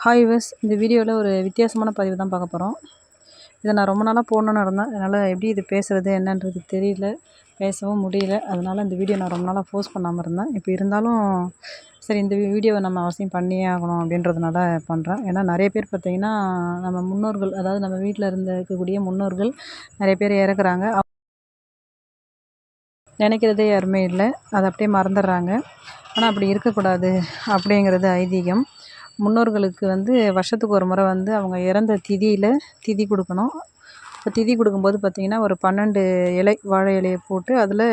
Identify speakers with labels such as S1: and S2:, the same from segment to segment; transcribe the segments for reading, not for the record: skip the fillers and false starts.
S1: Hi viewers, இந்த வீடியோவில் ஒரு வித்தியாசமான பதிவு தான் பார்க்க போகிறோம். இதை நான் ரொம்ப நாளாக போடணுன்னு இருந்தேன். அதனால் எப்படி இது பேசுகிறது என்னன்றது தெரியல, பேசவும் முடியல. அதனால் இந்த வீடியோ நான் ரொம்ப நாளாக போஸ்ட் பண்ணாமல் இருந்தேன். இப்போ இருந்தாலும் சரி, இந்த வீடியோவை நம்ம அவசியம் பண்ணியே ஆகணும் அப்படின்றதுனால பண்ணுறேன். ஏன்னா நிறைய பேர் பார்த்திங்கன்னா, நம்ம முன்னோர்கள், அதாவது நம்ம வீட்டில் இருக்கக்கூடிய முன்னோர்கள் நிறைய பேர் இறக்குறாங்க. நினைக்கிறதே யாருமே இல்லை, அதை அப்படியே மறந்துடுறாங்க. ஆனால் அப்படி இருக்கக்கூடாது அப்படிங்கிறது ஐதீகம். முன்னோர்களுக்கு வருஷத்துக்கு ஒரு முறை அவங்க இறந்த திதியில் திதி கொடுக்கணும். இப்போ திதி கொடுக்கும்போது பார்த்திங்கன்னா, ஒரு 12 இலை, வாழை இலையை போட்டு அதில்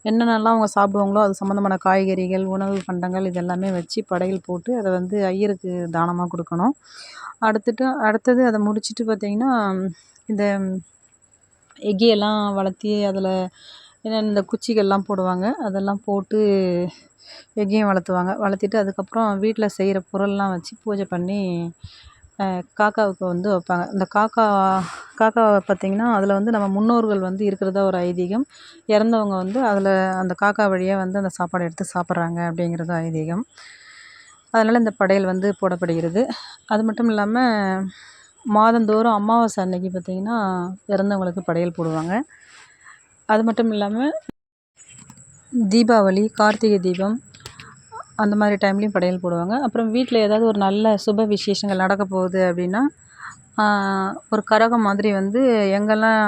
S1: என்னென்னலாம் அவங்க சாப்பிடுவாங்களோ அது சம்மந்தமான காய்கறிகள், உணவு பண்டங்கள் இதெல்லாமே வச்சு படையல் போட்டு அதை ஐயருக்கு தானமாக கொடுக்கணும். அடுத்தது அதை முடிச்சுட்டு பார்த்திங்கன்னா, இந்த எக்கியெல்லாம் வளர்த்தி அதில் இந்த குச்சிகள்லாம் போடுவாங்க. அதெல்லாம் போட்டு எக்கையும் வளர்த்திட்டு அதுக்கப்புறம் வீட்டில் செய்கிற பொருள்லாம் வச்சு பூஜை பண்ணி காக்காவுக்கு வைப்பாங்க. இந்த காக்காவை பார்த்திங்கன்னா, அதில் நம்ம முன்னோர்கள் இருக்கிறதா ஒரு ஐதீகம். இறந்தவங்க அதில் அந்த காக்கா வழியாக அந்த சாப்பாடை எடுத்து சாப்பிட்றாங்க அப்படிங்கிறது ஐதீகம். அதனால் இந்த படையல் போடப்படுகிறது. அது மட்டும் இல்லாமல் மாதந்தோறும் அமாவாசை அன்னைக்கு பார்த்திங்கன்னா, இறந்தவங்களுக்கு படையல் போடுவாங்க. அது மட்டும் இல்லாமல் தீபாவளி, கார்த்திகை தீபம் அந்த மாதிரி டைம்லேயும் படையல் போடுவாங்க. அப்புறம் வீட்டில் ஏதாவது ஒரு நல்ல சுப விசேஷங்கள் நடக்க போகுது அப்படின்னா, ஒரு கரகம் மாதிரி எங்கெல்லாம்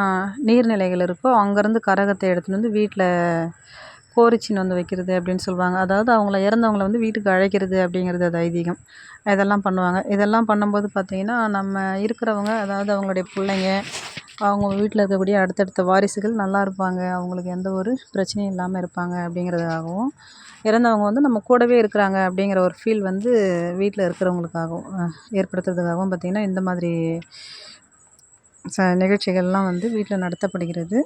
S1: நீர்நிலைகள் இருக்கோ அங்கேருந்து கரகத்தை எடுத்துகிட்டு வீட்டில் கோரிச்சின்னு வைக்கிறது அப்படின்னு சொல்லுவாங்க. அதாவது இறந்தவங்கள வீட்டுக்கு அழைக்கிறது அப்படிங்கிறது அது ஐதீகம். இதெல்லாம் பண்ணுவாங்க. இதெல்லாம் பண்ணும்போது பார்த்திங்கன்னா, நம்ம இருக்கிறவங்க, அதாவது அவங்களுடைய பிள்ளைங்க, அவங்க வீட்டில் இருக்கக்கூடிய அடுத்தடுத்த வாரிசுகள் நல்லா இருப்பாங்க, அவங்களுக்கு எந்த ஒரு பிரச்சனையும் இல்லாமல் இருப்பாங்க அப்படிங்கிறதுக்காகவும், இறந்தவங்க நம்ம கூடவே இருக்கிறாங்க அப்படிங்கிற ஒரு ஃபீல் வீட்டில் இருக்கிறவங்களுக்காகவும் ஏற்படுத்துறதுக்காகவும் பார்த்திங்கன்னா, இந்த மாதிரி நிகழ்ச்சிகள்லாம் வீட்டில் நடத்தப்படுகிறது.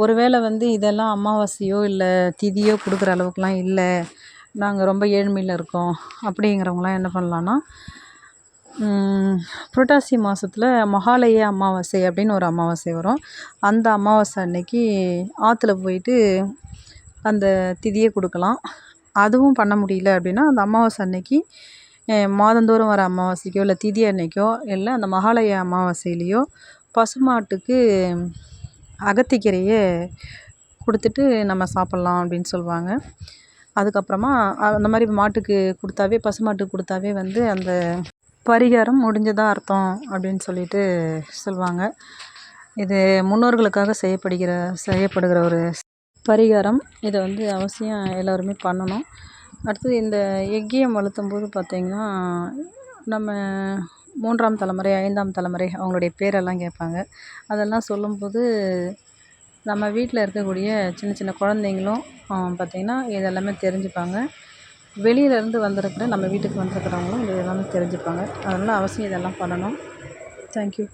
S1: ஒருவேளை இதெல்லாம் அமாவாசையோ இல்லை திதியோ கொடுக்குற அளவுக்குலாம் இல்லை, நாங்கள் ரொம்ப ஏழ்மையில் இருக்கோம் அப்படிங்கிறவங்களாம் என்ன பண்ணலான்னா, புரட்டாசி மாதத்தில் மகாலய அமாவாசை அப்படின்னு ஒரு அமாவாசை வரும். அந்த அமாவாசை அன்னைக்கு ஆற்றுல போயிட்டு அந்த திதியை கொடுக்கலாம். அதுவும் பண்ண முடியல அப்படின்னா, அந்த அமாவாசை அன்னைக்கு மாதந்தோறும் வர அமாவாசைக்கோ இல்லை திதி அன்னைக்கோ இல்லை அந்த மகாலய அமாவாசையிலையோ பசுமாட்டுக்கு அகத்திக்கீரையை கொடுத்துட்டு நம்ம சாப்பிட்லாம் அப்படின்னு சொல்லுவாங்க. அதுக்கப்புறமா அந்த மாதிரி மாட்டுக்கு கொடுத்தாவே, பசுமாட்டுக்கு கொடுத்தாவே அந்த பரிகாரம் முடிஞ்சதாக அர்த்தம் அப்படின்னு சொல்லிட்டு சொல்லுவாங்க. இது முன்னோர்களுக்காக செய்யப்படுகிற ஒரு பரிகாரம். இதை அவசியம் எல்லோருமே பண்ணணும். அடுத்தது இந்த எக்கியம் வளர்த்தும்போது பார்த்திங்கன்னா, நம்ம 3ஆம் தலைமுறை, 5ஆம் தலைமுறை அவங்களுடைய பேரெல்லாம் கேட்பாங்க. அதெல்லாம் சொல்லும்போது நம்ம வீட்டில் இருக்கக்கூடிய சின்ன சின்ன குழந்தைங்களும் பார்த்திங்கன்னா இதெல்லாமே தெரிஞ்சுப்பாங்க. வெளியிலேருந்து நம்ம வீட்டுக்கு வந்திருக்கிறவங்களும் இது எல்லாமே தெரிஞ்சுப்பாங்க. அதனால் அவசியம் இதெல்லாம் பண்ணணும். தேங்க்யூ.